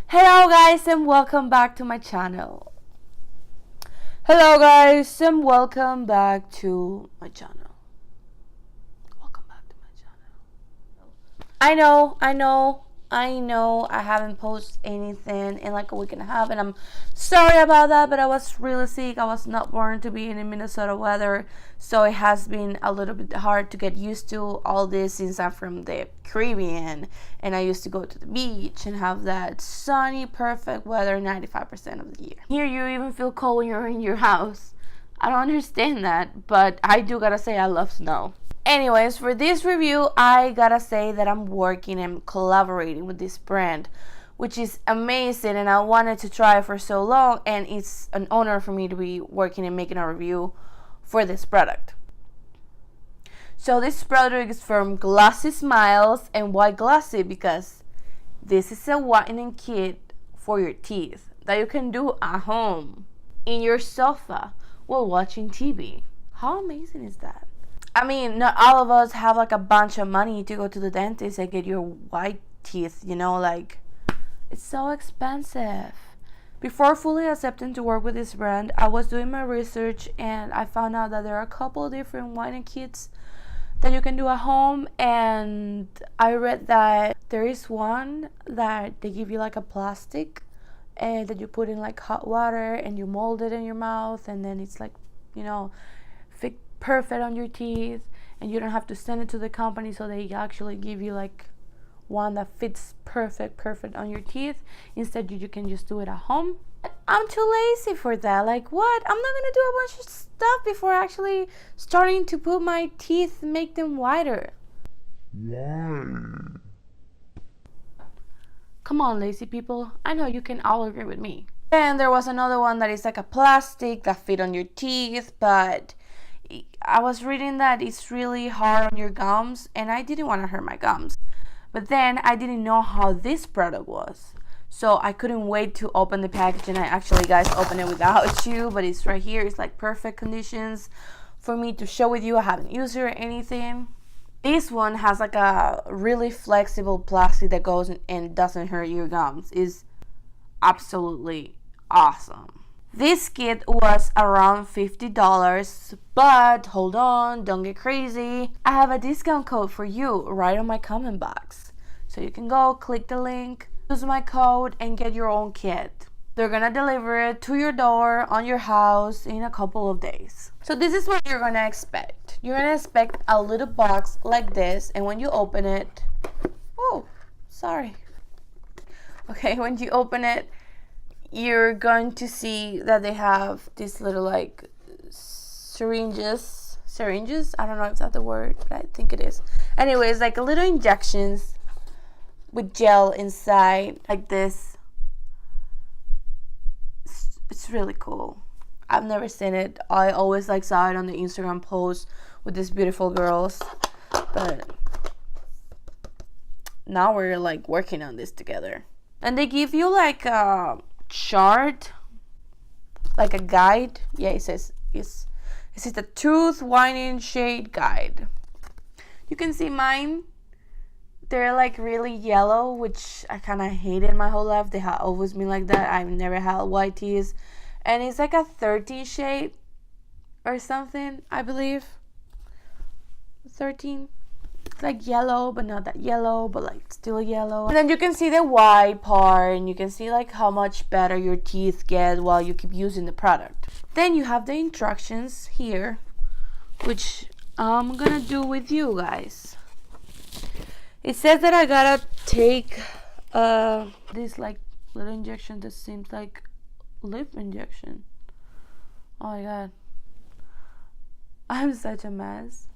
Hello guys and welcome back to my channel. Hello guys and welcome back to my channel. Welcome back to my channel. I know I haven't posted anything in like a week and a half, and I'm sorry about that, but I was really sick. I was not born to be in Minnesota weather, so it has been a little bit hard to get used to all this since I'm from the Caribbean and I used to go to the beach and have that sunny, perfect weather 95% of the year. Here you even feel cold when you're in your house. I don't understand that, but I do gotta say I love snow. Anyways, for this review, I gotta say that I'm working and collaborating with this brand, which is amazing, and I wanted to try it for so long, and it's an honor for me to be working and making a review for this product. So this product is from Glossy Smiles. And why Glossy? Because this is a whitening kit for your teeth that you can do at home in your sofa while watching TV. How amazing is that? I mean, not all of us have like a bunch of money to go to the dentist and get your white teeth, like it's so expensive. Before fully accepting to work with this brand, I was doing my research and I found out that there are a couple of different whitening kits that you can do at home, and I read that there is one that they give you like a plastic and that you put in like hot water and you mold it in your mouth, and then it's like, fit perfect on your teeth, and you don't have to send it to the company, so they actually give you like one that fits perfect on your teeth. Instead, you can just do it at home. I'm too lazy for that. Like, what? I'm not gonna do a bunch of stuff before actually starting to put my teeth, make them whiter. Why? Come on, lazy people. I know you can all agree with me. And there was another one that is like a plastic that fit on your teeth, but I was reading that it's really hard on your gums, and I didn't want to hurt my gums. But then I didn't know how this product was, so I couldn't wait to open the package, and I actually, guys, opened it without you, but it's right here. It's like perfect conditions for me to show with you. I haven't used it or anything. This one has like a really flexible plastic that goes and doesn't hurt your gums. It's absolutely awesome. This kit was around $50, but hold on, don't get crazy. I have a discount code for you right on my comment box. So you can go click the link, use my code, and get your own kit. They're gonna deliver it to your door on your house in a couple of days. So this is what you're gonna expect. You're gonna expect a little box like this, and when you open it, when you open it, you're going to see that they have these little like syringes. I don't know if that's the word, but I think it is. Anyways, like little injections with gel inside like this. It's really cool. I've never seen it. I always saw it on the Instagram post with these beautiful girls, but now we're like working on this together. And they give you like a chart, like a guide. Yeah, it says it's the tooth whitening shade guide. You can see mine. They're like really yellow, which I kind of hated my whole life. They have always been like that. I've never had white teeth, and it's like a 13 shade or something, I believe. 13. It's like yellow, but not that yellow, but like still yellow. And then you can see the white part, and you can see like how much better your teeth get while you keep using the product. Then you have the instructions here, which I'm gonna do with you guys. It says that I gotta take this like little injection that seems like lip injection. Oh my god, I'm such a mess.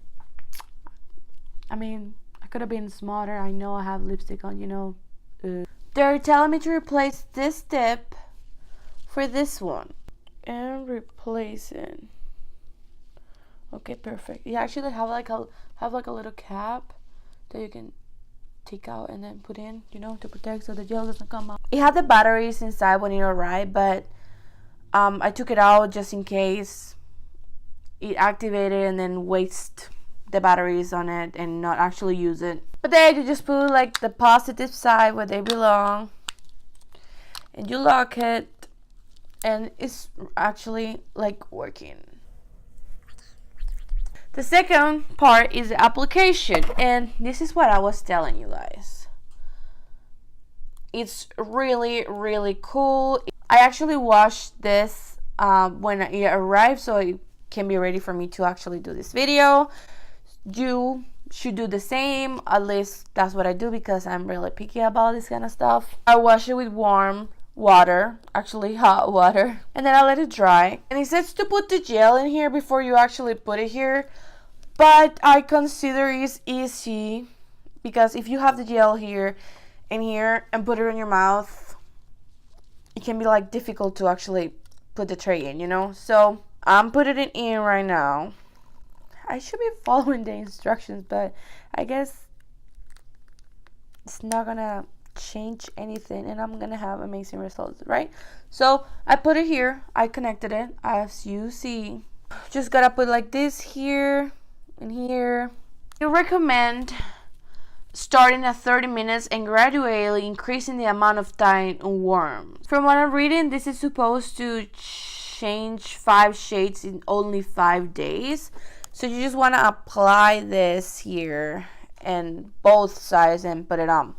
I mean, I could have been smarter. I know I have lipstick on, They're telling me to replace this tip for this one. And replace it. Okay, perfect. You actually have like a little cap that you can take out and then put in, to protect so the gel doesn't come out. It had the batteries inside when it arrived, but I took it out just in case it activated and then waste the batteries on it and not actually use it. But then you just put like the positive side where they belong, and you lock it, and it's actually like working. The second part is the application, and this is what I was telling you guys. It's really, really cool. I actually washed this when it arrived, so it can be ready for me to actually do this video. You should do the same. At least that's what I do, because I'm really picky about this kind of stuff. I wash it with warm water, actually hot water, and then I let it dry. And it says to put the gel in here before you actually put it here, but I consider it's easy, because if you have the gel here and here and put it in your mouth, it can be like difficult to actually put the tray in, you know. So I'm putting it in right now. I should be following the instructions, but I guess it's not gonna change anything, and I'm gonna have amazing results, right? So I put it here, I connected it, as you see. Just gotta put like this here and here. I recommend starting at 30 minutes and gradually increasing the amount of time on warm. From what I'm reading, this is supposed to change 5 shades in only 5 days. So you just want to apply this here and both sides and put it on.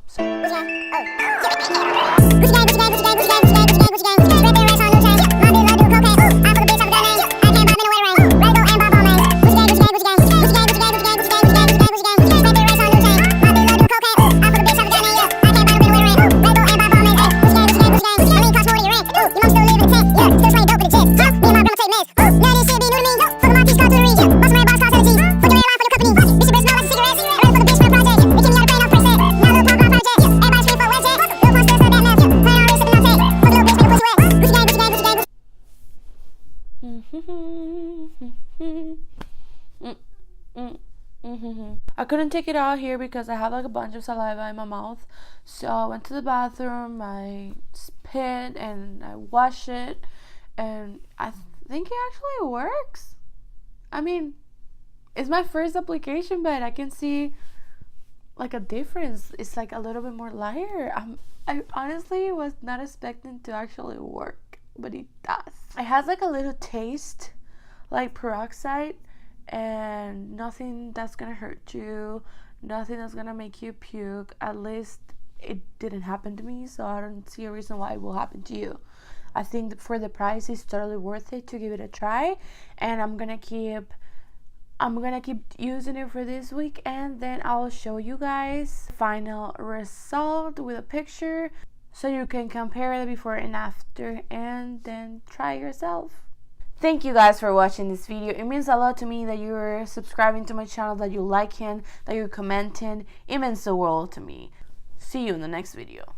I couldn't take it out here because I have like a bunch of saliva in my mouth, so I went to the bathroom, I spit and I washed it, and I think it actually works. I mean, it's my first application, but I can see like a difference. It's like a little bit more lighter. I honestly was not expecting to actually work, but it does. It has like a little taste like peroxide, and nothing that's gonna hurt you, nothing that's gonna make you puke. At least it didn't happen to me, so I don't see a reason why it will happen to you. I think for the price, it's totally worth it to give it a try, and I'm gonna keep using it for this week, and then I'll show you guys the final result with a picture so you can compare the before and after and then try yourself. Thank you guys for watching this video. It means a lot to me that you're subscribing to my channel, that you liking, that you're commenting. It means the world to me. See you in the next video.